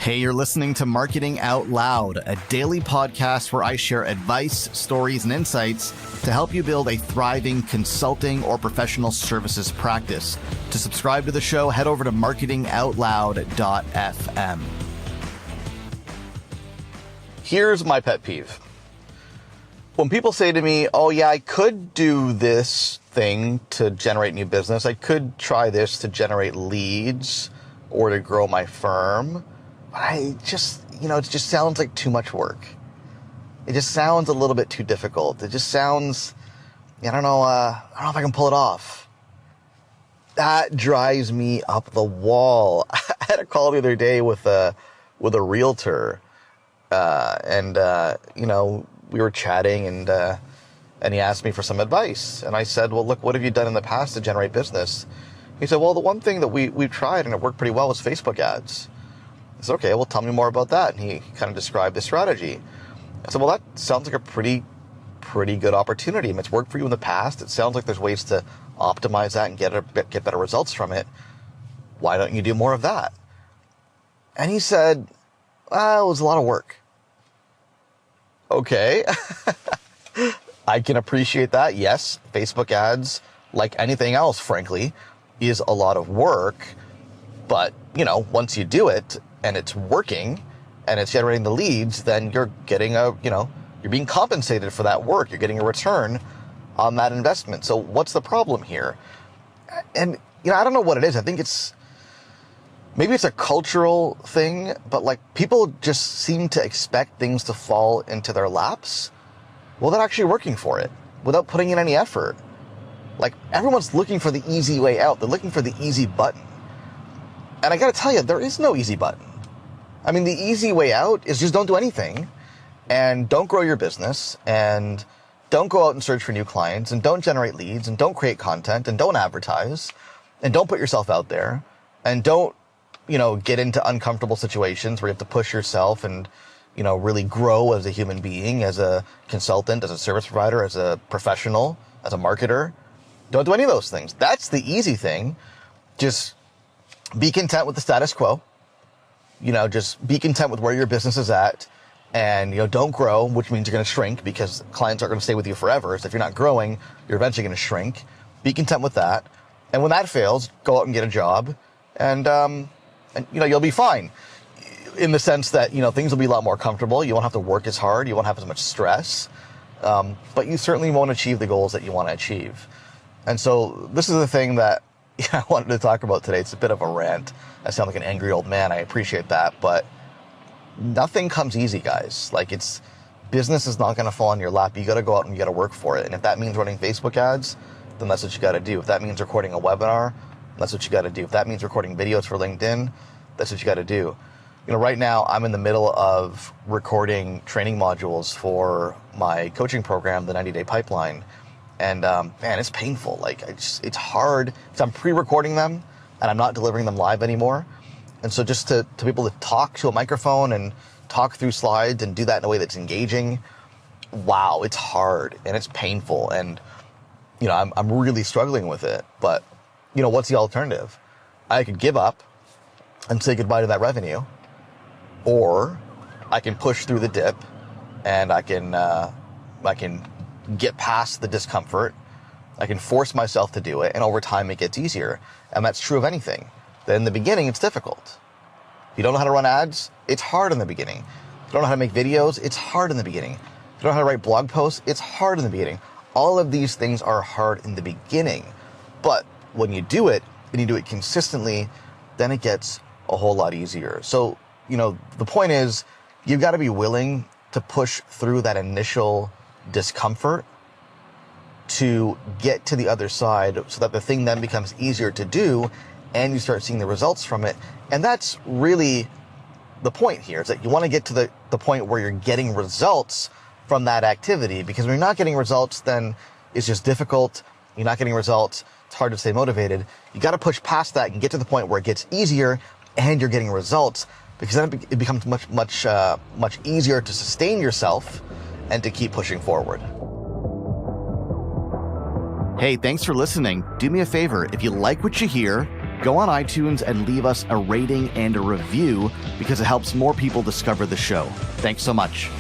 Hey, you're listening to Marketing Out Loud, a daily podcast where I share advice, stories, and insights to help you build a thriving consulting or professional services practice. To subscribe to the show, head over to marketingoutloud.fm. Here's my pet peeve. When people say to me, oh yeah, I could do this thing to generate new business. I could try this to generate leads or to grow my firm. But it just sounds like too much work. It just sounds a little bit too difficult. It just sounds, I don't know if I can pull it off. That drives me up the wall. I had a call the other day with a realtor, and we were chatting, and he asked me for some advice. And I said, well, look, what have you done in the past to generate business? He said, well, the one thing that we've tried and it worked pretty well was Facebook ads. I said, okay, well, tell me more about that. And he kind of described the strategy. I said, well, that sounds like a pretty good opportunity. I mean, it's worked for you in the past. It sounds like there's ways to optimize that and get better results from it. Why don't you do more of that? And he said, it was a lot of work. Okay. I can appreciate that. Yes, Facebook ads, like anything else, frankly, is a lot of work. But, once you do it and it's working and it's generating the leads, then you're getting you're being compensated for that work. You're getting a return on that investment. So what's the problem here? And, I don't know what it is. I think maybe it's a cultural thing, but people just seem to expect things to fall into their laps without actually working for it, without putting in any effort. Everyone's looking for the easy way out. They're looking for the easy button. And I got to tell you, there is no easy button. I mean, the easy way out is just don't do anything and don't grow your business and don't go out and search for new clients and don't generate leads and don't create content and don't advertise and don't put yourself out there and don't, get into uncomfortable situations where you have to push yourself and, really grow as a human being, as a consultant, as a service provider, as a professional, as a marketer. Don't do any of those things. That's the easy thing. Just be content with the status quo. Just be content with where your business is at, and, don't grow, which means you're going to shrink because clients aren't going to stay with you forever. So if you're not growing, you're eventually going to shrink. Be content with that. And when that fails, go out and get a job, and you'll be fine in the sense that, things will be a lot more comfortable. You won't have to work as hard. You won't have as much stress. But you certainly won't achieve the goals that you want to achieve. And so this is the thing that I wanted to talk about today. It's a bit of a rant. I sound like an angry old man. I appreciate that. But nothing comes easy, guys. Business is not going to fall on your lap. You got to go out and you got to work for it. And if that means running Facebook ads, then that's what you got to do. If that means recording a webinar, that's what you got to do. If that means recording videos for LinkedIn, that's what you got to do. Right now I'm in the middle of recording training modules for my coaching program, the 90-Day Pipeline. And man, it's painful. It's hard because I'm pre-recording them and I'm not delivering them live anymore. And so just to be able to talk to a microphone and talk through slides and do that in a way that's engaging, wow, it's hard and it's painful. And, I'm really struggling with it. But, what's the alternative? I could give up and say goodbye to that revenue, or I can push through the dip and I can get past the discomfort. I can force myself to do it, and over time it gets easier. And that's true of anything. That in the beginning, it's difficult. If you don't know how to run ads, it's hard in the beginning. If you don't know how to make videos, it's hard in the beginning. If you don't know how to write blog posts, it's hard in the beginning. All of these things are hard in the beginning. But when you do it, and you do it consistently, then it gets a whole lot easier. So, the point is, you've got to be willing to push through that initial discomfort to get to the other side so that the thing then becomes easier to do and you start seeing the results from it. And that's really the point here, is that you want to get to the point where you're getting results from that activity, because when you're not getting results, then it's just difficult. You're not getting results. It's hard to stay motivated. You got to push past that and get to the point where it gets easier and you're getting results, because then it becomes much easier to sustain yourself and to keep pushing forward. Hey, thanks for listening. Do me a favor. If you like what you hear, go on iTunes and leave us a rating and a review because it helps more people discover the show. Thanks so much.